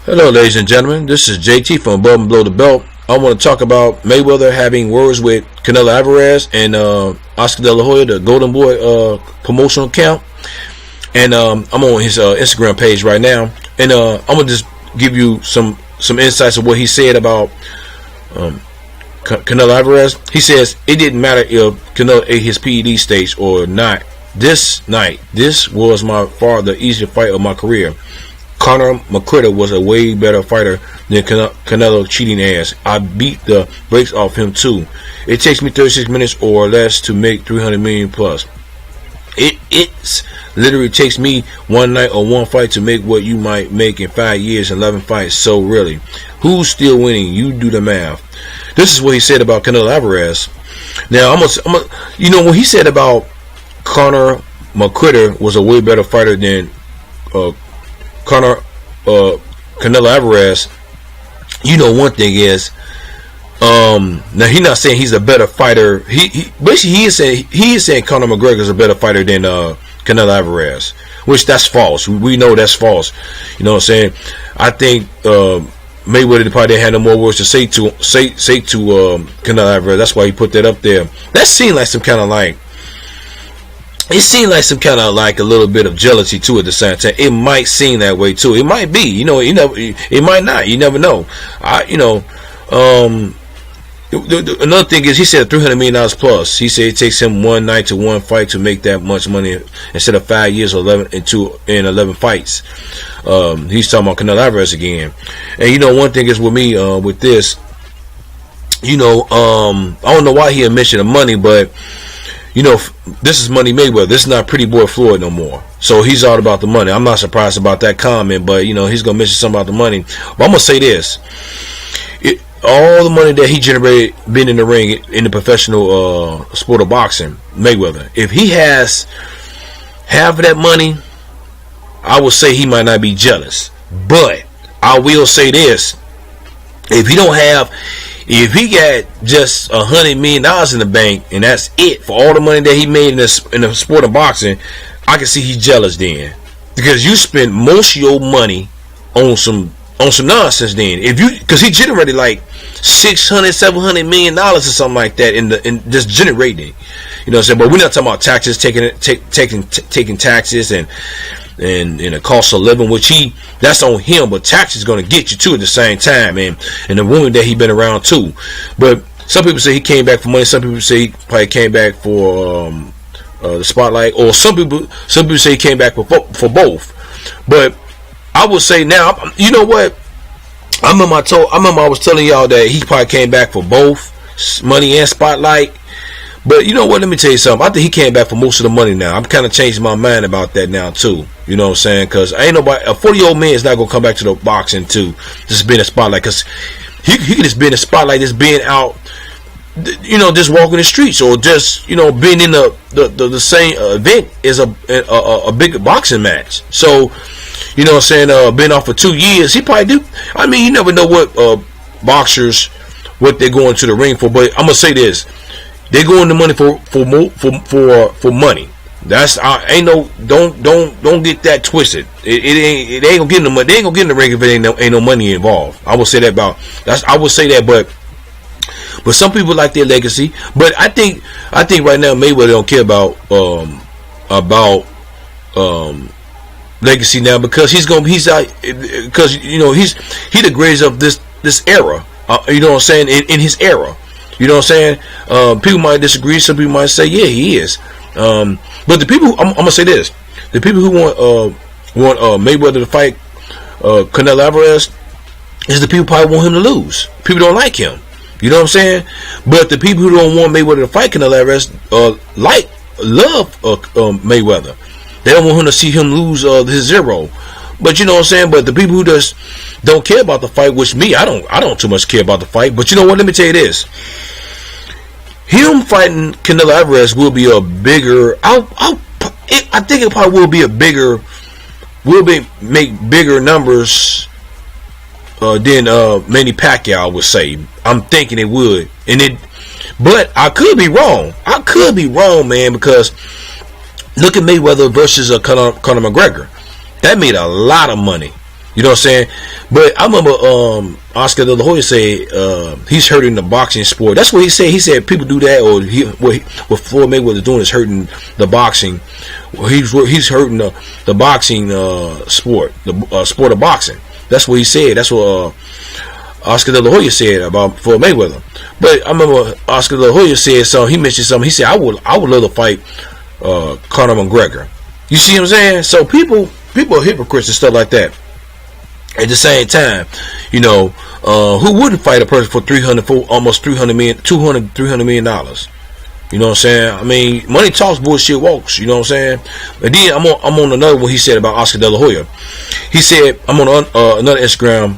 Hello, ladies and gentlemen. This is JT from Above and Below the Belt. I want to talk about Mayweather having words with Canelo Alvarez and Oscar De La Hoya, the Golden Boy promotional account. And I'm on his Instagram page right now. And I'm going to just give you some insights of what he said about Canelo Alvarez. He says it didn't matter if Canelo ate his PED stage or not. This night, this was by far the easiest fight of my career. Conor McGregor was a way better fighter than Canelo cheating ass. I beat the brakes off him too. It takes me 36 minutes or less to make 300 million plus. It's literally takes me one night or one fight to make what you might make in 5 years, 11 fights. So really, who's still winning? You do the math. This is what he said about Canelo Alvarez. Now, when he said about Conor McGregor was a way better fighter than Canelo Alvarez, one thing is, now he's not saying he's a better fighter. He is saying Conor McGregor is a better fighter than Canelo Alvarez, which that's false. We know that's false. You know what I'm saying? I think Mayweather probably didn't have no more words to say to Canelo Alvarez. That's why he put that up there. That seemed like some kind of like. It seemed like some kind of like a little bit of jealousy too at the same time. It might seem that way too. It might be, it might not. You never know. Another thing is he said $300 million plus. He said it takes him one night to one fight to make that much money instead of 5 years or 11 fights. He's talking about Canelo Alvarez again. And one thing is with me with this, I don't know why he had mentioned the money, but this is Money Mayweather. This is not Pretty Boy Floyd no more. So he's all about the money. I'm not surprised about that comment, but he's gonna mention something about the money. But I'm gonna say this: all the money that he generated being in the ring in the professional sport of boxing, Mayweather. If he has half of that money, I would say he might not be jealous. But I will say this: if he got just $100 million in the bank and that's it for all the money that he made in the sport of boxing, I can see he's jealous then, because you spent most of your money on some nonsense then. Because he generated like $600-700 million or something like that in just generating it. You know what I'm saying? But we're not talking about taxes, taking taxes and the cost of living, which that's on him, but tax is going to get you too at the same time, and the woman that he been around too. But some people say he came back for money. Some people say he probably came back for the spotlight, or some people say he came back for both. But I would say now, you know what? I remember I was telling y'all that he probably came back for both money and spotlight. But you know what? Let me tell you something. I think he came back for most of the money now. I'm kind of changing my mind about that now too. You know what I'm saying? Because ain't nobody, a 40-year-old man is not gonna come back to the boxing to just be in a spotlight. Because he could just be in a spotlight, just being out, just walking the streets, or just being in the same event as a big boxing match. So you know what I'm saying? Been off for 2 years, he probably do. I mean, you never know what boxers what they're going to the ring for. But I'm gonna say this. They go into money for money. That's don't get that twisted. It ain't gonna get in the money. They ain't gonna get in the ring if it ain't no money involved. I would say that I would say that, but some people like their legacy. But I think right now Mayweather don't care about legacy now, because he's the greatest of this era. You know what I'm saying? In his era. You know what I'm saying? People might disagree. Some people might say, yeah, he is. But the people, I'm gonna say this: the people who want Mayweather to fight Canelo Alvarez is the people who probably want him to lose. People don't like him. You know what I'm saying? But the people who don't want Mayweather to fight Canelo Alvarez love Mayweather. They don't want him to see him lose his zero. But you know what I'm saying? But the people who just don't care about the fight, which me, I don't too much care about the fight. But you know what? Let me tell you this. Him fighting Canelo Alvarez will be a bigger. I think it probably will be make bigger numbers than Manny Pacquiao would say. I'm thinking it would, but I could be wrong. Man, because look at Mayweather versus Conor McGregor. That made a lot of money. You know what I'm saying? But I remember Oscar De La Hoya say he's hurting the boxing sport. That's what he said. He said people do that, or what Floyd Mayweather doing is hurting the boxing. Well, he's hurting the boxing sport, the sport of boxing. That's what he said. That's what Oscar De La Hoya said about Floyd Mayweather. But I remember Oscar De La Hoya said something. He mentioned something. He said I would love to fight Conor McGregor. You see what I'm saying? So people are hypocrites and stuff like that. At the same time, you know, who wouldn't fight a person for almost $300 million? You know what I'm saying? I mean, money talks, bullshit walks. You know what I'm saying? And then I'm on another one he said about Oscar De La Hoya. He said, I'm on another Instagram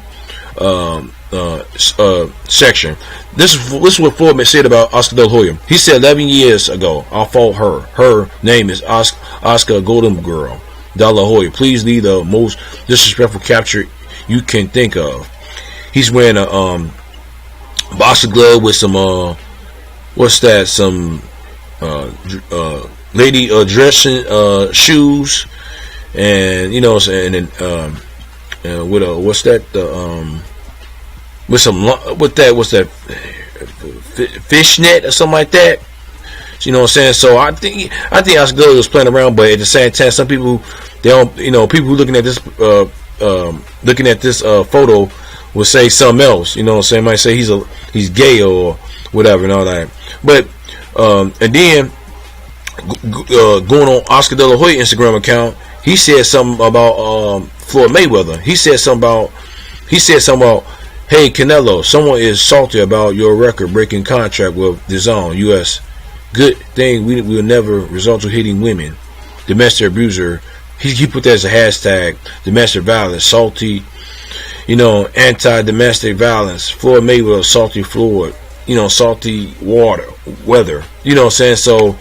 section. This is what Floyd said about Oscar De La Hoya. He said 11 years ago, I fought her. Her name is Oscar Golden Girl De La Hoya. Please leave the most disrespectful capture you can think of. He's wearing a boxer glove with some what's that? Some lady dressing shoes, and you know, and with a what's that? With some what's that? Fishnet or something like that. You know what I'm saying? So I think Oscar was playing around, but at the same time, some people they don't. You know, people who looking at this photo will say something else. You know what I'm saying? Might say he's gay or whatever and all that. But and then going on Oscar De La Hoya Instagram account, he said something about Floyd Mayweather. He said something about hey Canelo, someone is salty about your record-breaking contract with DAZN US. Good thing we will never resort to hitting women. Domestic abuser. He put that as a hashtag. Domestic violence. Salty. You know, anti-domestic violence. Floyd Mayweather, salty Floyd. You know, salty weather. You know what I'm saying? So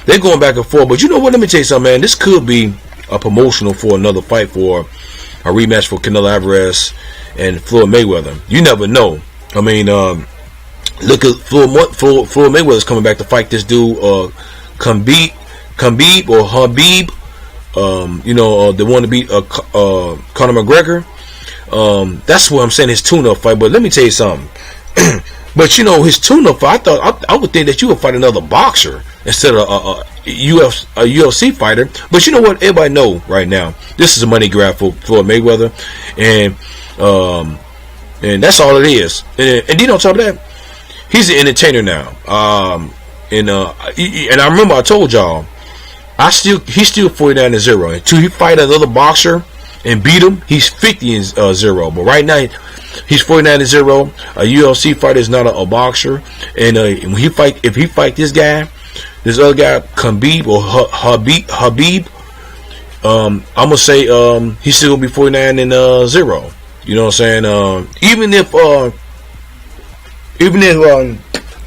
they're going back and forth. But you know what? Let me tell you something, man. This could be a promotional for another fight, for a rematch for Canelo Alvarez and Floyd Mayweather. You never know. I mean, look at Floyd Mayweather's coming back to fight this dude, Khabib or Habib. You know, they want to beat Conor McGregor. That's what I'm saying, his tune-up fight. But let me tell you something. But you know, his tune-up fight, I would think that you would fight another boxer instead of a UFC fighter. But you know what? Everybody know right now, this is a money grab for Floyd Mayweather, and that's all it is. And then on top of that, he's an entertainer now. And I remember I told y'all, he's still 49-0. Until he fight another boxer and beat him, he's 50-0. But right now, he's 49-0. A UFC fighter is not a boxer. And when if he fight this other guy, Khabib or Habib, I'm gonna say he's still gonna be 49-0. You know what I'm saying? Even if,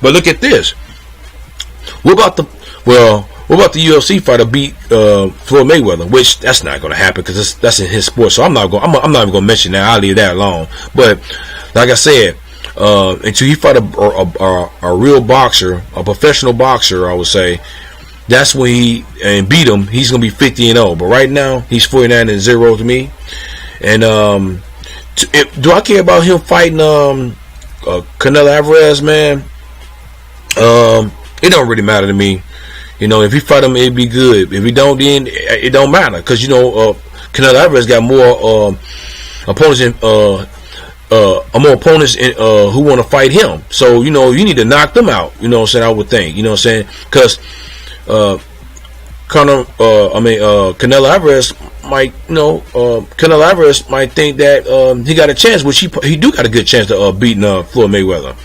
but look at this. What about the UFC fighter beat Floyd Mayweather? Which that's not going to happen because that's in his sport. So I'm not even going to mention that. I'll leave that alone. But like I said, until he fight a real boxer, a professional boxer, I would say, that's when he beat him. He's going to be 50-0. But right now he's 49-0 to me. And do I care about him fighting Canelo Alvarez, man? It don't really matter to me. You know, if he fight him, it'd be good. If he don't, then it don't matter. Because, you know, Canelo Alvarez got more opponents who want to fight him. So, you know, you need to knock them out. You know what I'm saying? I would think. You know what I'm saying? Because Canelo Alvarez might, you know, Canelo Alvarez might think that he got a chance, which he do got a good chance to beating Floyd Mayweather.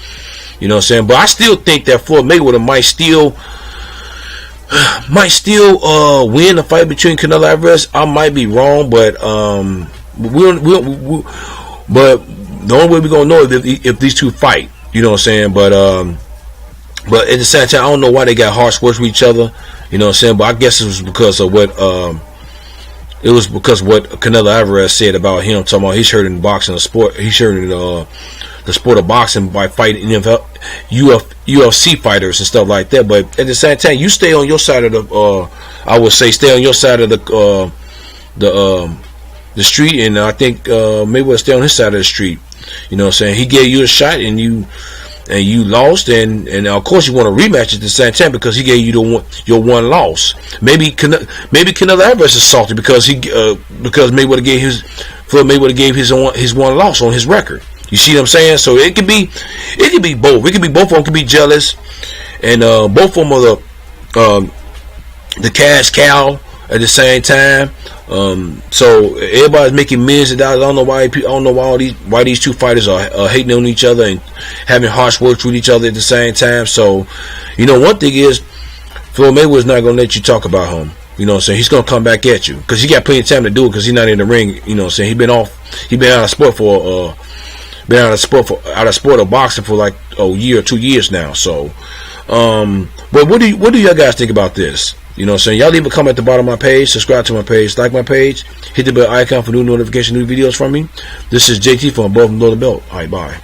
You know what I'm saying? But I still think that Floyd Mayweather might still win the fight between Canelo Alvarez. I might be wrong, but but the only way we're gonna know is if these two fight. You know what I'm saying? But at the same time, I don't know why they got harsh words with each other. You know what I'm saying? But I guess it was because of what Canelo Alvarez said about him, talking about he's hurting boxing, the sport. He's hurting the sport of boxing by fighting UFC fighters and stuff like that. But at the same time, you stay on your side of the I would say stay on your side of the street, and I think Mayweather stay on his side of the street. You know what I'm saying? He gave you a shot, and you lost, and of course you want a rematch at the same time because he gave you your one loss. Maybe Canelo Alvarez is salty because Mayweather gave his one loss on his record. You see what I'm saying? So it could be both. It could be both of them could be jealous, and both of them are the cash cow at the same time. So everybody's making millions of dollars. I don't know why these two fighters are hating on each other and having harsh words with each other at the same time. So, you know, one thing is, Floyd Mayweather's not gonna let you talk about him. You know what I'm saying? He's gonna come back at you because he got plenty of time to do it because he's not in the ring. You know what I'm saying? He been out of sport of boxing for like a year or 2 years now. So, but what do y'all guys think about this? You know what I'm saying? Y'all leave a comment at the bottom of my page, subscribe to my page, like my page, hit the bell icon for new notification, new videos from me. This is JT from Above and Below the Belt. Alright, bye.